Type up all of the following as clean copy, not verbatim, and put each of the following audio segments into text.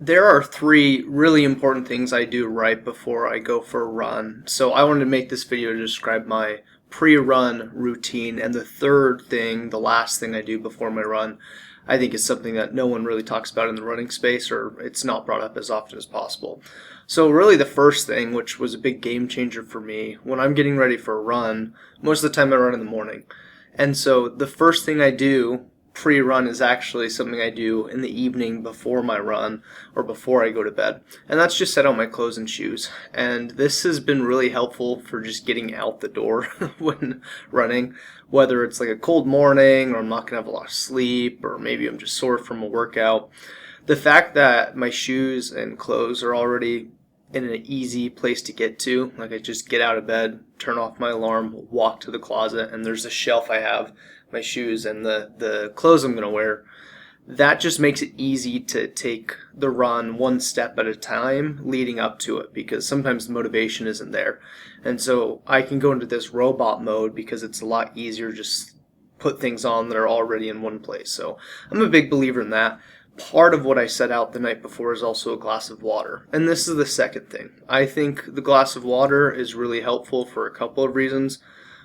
There are three really important things I do right before I go for a run. So I wanted to make this video to describe my pre-run routine. And the third thing, the last thing I do before my run, I think is something that no one really talks about in the running space, or it's not brought up as often as possible. So really the first thing, which was a big game changer for me, when I'm getting ready for a run, most of the time I run in the morning. And so the first thing I do pre-run is actually something I do in the evening before my run or before I go to bed. And that's just set out my clothes and shoes. And this has been really helpful for just getting out the door when running, whether it's like a cold morning or I'm not going to have a lot of sleep or maybe I'm just sore from a workout. The fact that my shoes and clothes are already in an easy place to get to, like I just get out of bed, turn off my alarm, walk to the closet, and there's a shelf I have my shoes and the clothes I'm going to wear. That just makes it easy to take the run one step at a time leading up to it, because sometimes the motivation isn't there. And so I can go into this robot mode because it's a lot easier to just put things on that are already in one place. So I'm a big believer in that. Part of what I set out the night before is also a glass of water. And this is the second thing. I think the glass of water is really helpful for a couple of reasons.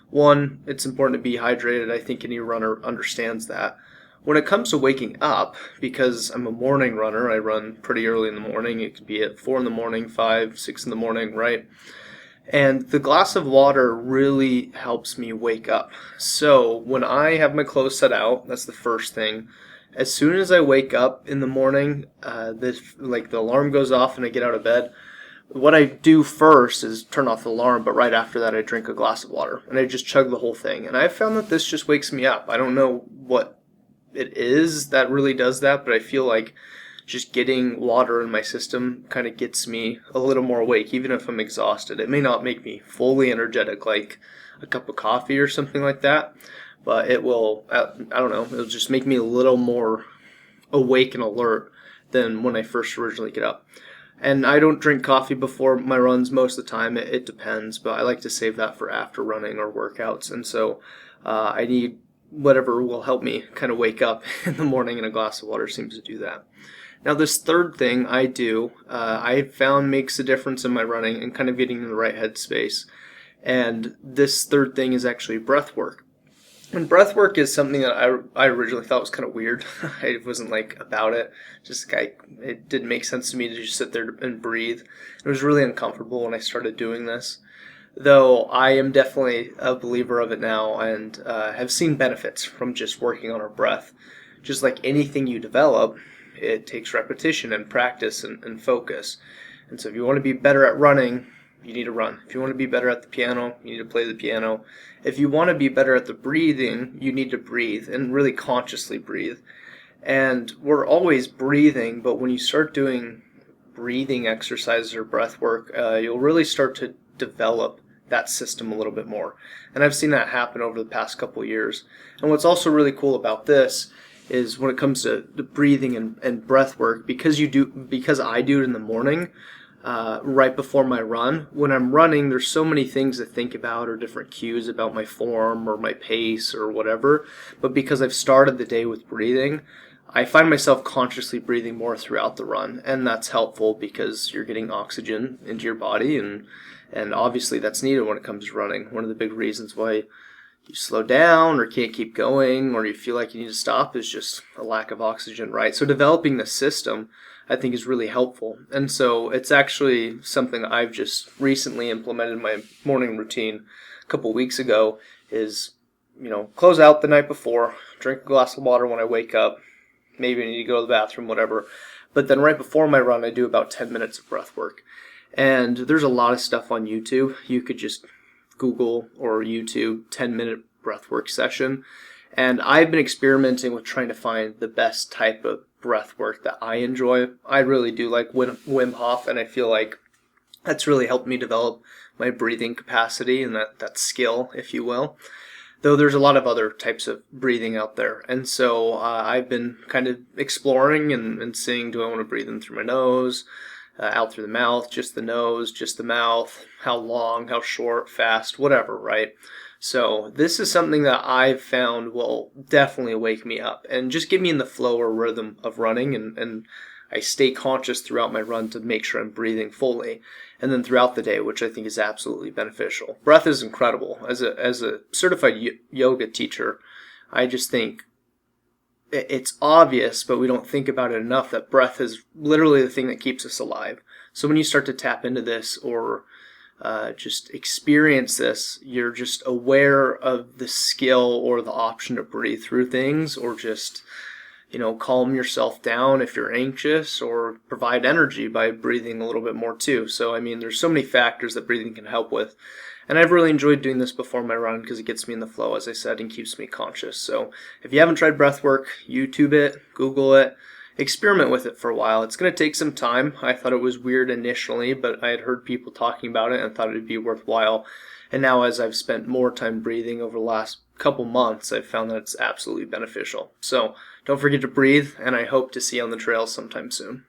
One, it's important to be hydrated. I think any runner understands that. When it comes to waking up, because I'm a morning runner, I run pretty early in the morning. It could be at 4 in the morning, 5, 6 in the morning, right? And the glass of water really helps me wake up. So when I have my clothes set out, that's the first thing. As soon as I wake up in the morning, the alarm goes off and I get out of bed. What I do first is turn off the alarm, but right after that I drink a glass of water and I just chug the whole thing. And I've found that this just wakes me up. I don't know what it is that really does that, but I feel like just getting water in my system kind of gets me a little more awake, even if I'm exhausted. It may not make me fully energetic like a cup of coffee or something like that, but it will, I don't know, it'll just make me a little more awake and alert than when I first originally get up. And I don't drink coffee before my runs most of the time. It depends, but I like to save that for after running or workouts. And so I need whatever will help me kind of wake up in the morning, and a glass of water seems to do that. Now, this third thing I do, I found makes a difference in my running and kind of getting in the right headspace. And this third thing is actually breath work. And breath work is something that I originally thought was kind of weird. I wasn't like about it. Just like it didn't make sense to me to just sit there and breathe. It was really uncomfortable when I started doing this. Though I am definitely a believer of it now and have seen benefits from just working on our breath. Just like anything you develop, it takes repetition and practice and focus. And so if you want to be better at running, you need to run. If you want to be better at the piano, you need to play the piano. If you want to be better at the breathing, you need to breathe and really consciously breathe. And we're always breathing, but when you start doing breathing exercises or breath work, you'll really start to develop that system a little bit more. And I've seen that happen over the past couple of years. And what's also really cool about this is when it comes to the breathing and breath work, because I do it in the morning, right before my run. When I'm running, there's so many things to think about or different cues about my form or my pace or whatever. But because I've started the day with breathing, I find myself consciously breathing more throughout the run, and that's helpful because you're getting oxygen into your body, and obviously that's needed when it comes to running. One of the big reasons why you slow down or can't keep going or you feel like you need to stop is just a lack of oxygen, right? So developing the system, I think, is really helpful. And so it's actually something I've just recently implemented in my morning routine a couple weeks ago is, close out the night before, drink a glass of water when I wake up, maybe I need to go to the bathroom, whatever. But then right before my run, I do about 10 minutes of breath work. And there's a lot of stuff on YouTube. You could just Google or YouTube 10-minute breathwork session. And I've been experimenting with trying to find the best type of breath work that I enjoy. I really do like Wim Hof, and I feel like that's really helped me develop my breathing capacity and that skill, if you will. Though there's a lot of other types of breathing out there. And so I've been kind of exploring and seeing, do I want to breathe in through my nose, out through the mouth, just the nose, just the mouth, how long, how short, fast, whatever, right? So this is something that I've found will definitely wake me up and just get me in the flow or rhythm of running and I stay conscious throughout my run to make sure I'm breathing fully, and then throughout the day, which I think is absolutely beneficial. Breath is incredible. As a certified yoga teacher, I just think it's obvious, but we don't think about it enough, that breath is literally the thing that keeps us alive. So when you start to tap into this or just experience this, you're just aware of the skill or the option to breathe through things, or just, calm yourself down if you're anxious, or provide energy by breathing a little bit more too. So, I mean, there's so many factors that breathing can help with. And I've really enjoyed doing this before my run because it gets me in the flow, as I said, and keeps me conscious. So if you haven't tried breath work, YouTube it, Google it, experiment with it for a while. It's going to take some time. I thought it was weird initially, but I had heard people talking about it and thought it would be worthwhile. And now, as I've spent more time breathing over the last couple months, I've found that it's absolutely beneficial. So don't forget to breathe, and I hope to see you on the trails sometime soon.